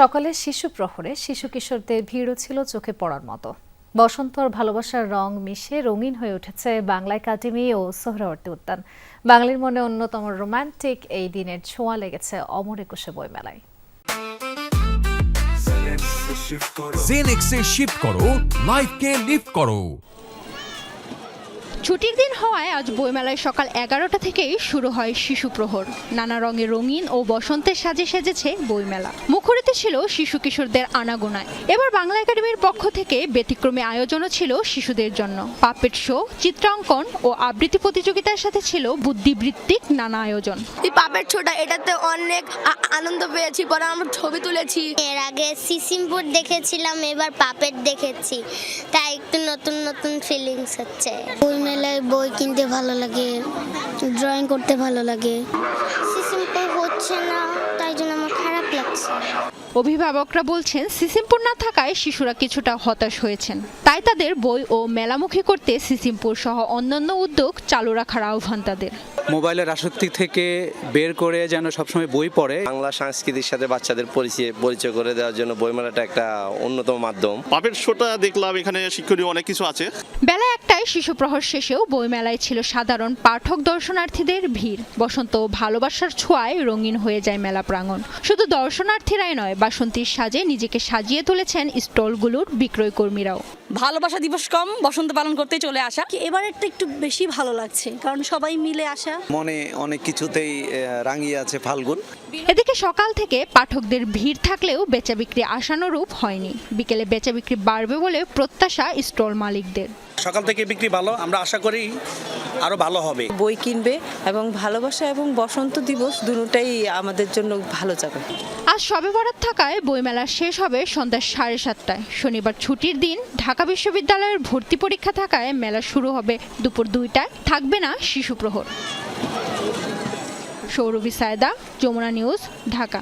সকালে শিশু প্রহরে শিশু কিশোরদের ভিড়ও ছিল চোখে পড়ার মতো। বসন্ত আর ভালোবাসার রং মিশে রঙিন হয়ে উঠেছে বাংলা একাডেমি ও সোহরাওয়ার্দী উদ্যান। বাঙালির মনে অন্যতম রোমান্টিক এই দিনের ছোঁয়া লেগেছে অমর একুশে বইমেলায়। জেনেক্সে শিফট করো, লাইফকে লিফট করো। ছুটির দিন হওয়ায় আজ বইমেলায় সকাল 11টা থেকেই শুরু হয় শিশু প্রহর। নানা রঙে রঙিন ও বসন্তের সাজে সেজেছে বইমেলা। মুখরিত ছিল শিশু কিশোরদের আনাগোনায়। এবার বাংলা একাডেমির পক্ষ থেকে ব্যতিক্রমী আয়োজনও ছিল শিশুদের জন্য। পাপেট শো, চিত্রাঙ্কন ও আবৃত্তি প্রতিযোগিতার সাথে ছিল বুদ্ধিবৃত্তিক নানা আয়োজন। এই পাপেট শোটা এটাতে অনেক আনন্দ পেয়েছি, পরে আমরা ছবি তুলেছি। এর আগে সিসিমপুর দেখেছিলাম, এবার পাপেট দেখেছি, তাই একটু নতুন নতুন ফিলিংস হচ্ছে। বইমেলায় বই কিনতে ভালো লাগে, ড্রয়িং করতে ভালো লাগে। সিসিমপুর হচ্ছে না, তাই জন্য আমার খারাপ লাগছে। অভিভাবকরা বলছেন সিসিমপুর না থাকায় শিশুরা কিছুটা হতাশ হয়েছেন, তাই তাদের বই ও মেলামুখী করতে সিসিমপুর সহ অন্যান্য উদ্যোগ চালু রাখার আহ্বান তাদের। মোবাইলের আসক্তি থেকে বের করে যেন সবসময় বই পড়ে। বাংলা সংস্কৃতির সাথে বাচ্চাদের পরিচয় করে দেওয়ার জন্য বইমেলাটা একটা অন্যতম মাধ্যম। পাপেট শোটা দেখলাম, এখানে শিক্ষণীয় অনেক কিছু আছে। বেলা 1টায় শিশু প্রহর শেষেও বইমেলায় ছিল সাধারণ পাঠক দর্শনার্থীদের ভিড়। বসন্ত ও ভালোবাসার ছোঁয়ায় রঙিন হয়ে যায় মেলা প্রাঙ্গণ। শুধু দর্শনার্থীরাই নয়, বাসন্তীর সাজে নিজেকে সাজিয়ে তুলেছেন স্টলগুলোর বিক্রয় কর্মীরাও। ভালোবাসা দিবস কম, বসন্ত পালন করতে চলে আসা। এবারেরটা একটু বেশি ভালো লাগছে, কারণ সবাই মিলে আসা। মনে অনেক কিছুতেই রাঙিয়ে আছে ফাল্গুন। এদিকে সকাল থেকে পাঠকদের ভিড় থাকলেও বেচাবিক্রি আশানুরূপ হয়নি। বিকেলে বেচাবিক্রি বাড়বে বলে প্রত্যাশা স্টল মালিকদের। সকাল থেকে বিক্রি ভালো, আমরা আশা করি আরো ভালো হবে। বই কিনবে এবং ভালোবাসা এবং বসন্ত দিবস দুটোটাই আমাদের জন্য ভালো যাবে। আজ শবে বরাত থাকায় বইমেলা শেষ হবে সন্ধ্যা 7:30টায়। শনিবার ছুটির দিন, ঢাকা বিশ্ববিদ্যালয়ের ভর্তি পরীক্ষা থাকায় মেলা শুরু হবে দুপুর 2টায়। থাকবে না শিশু প্রহর। সৌরভী সায়দা, যমুনা নিউজ, ঢাকা।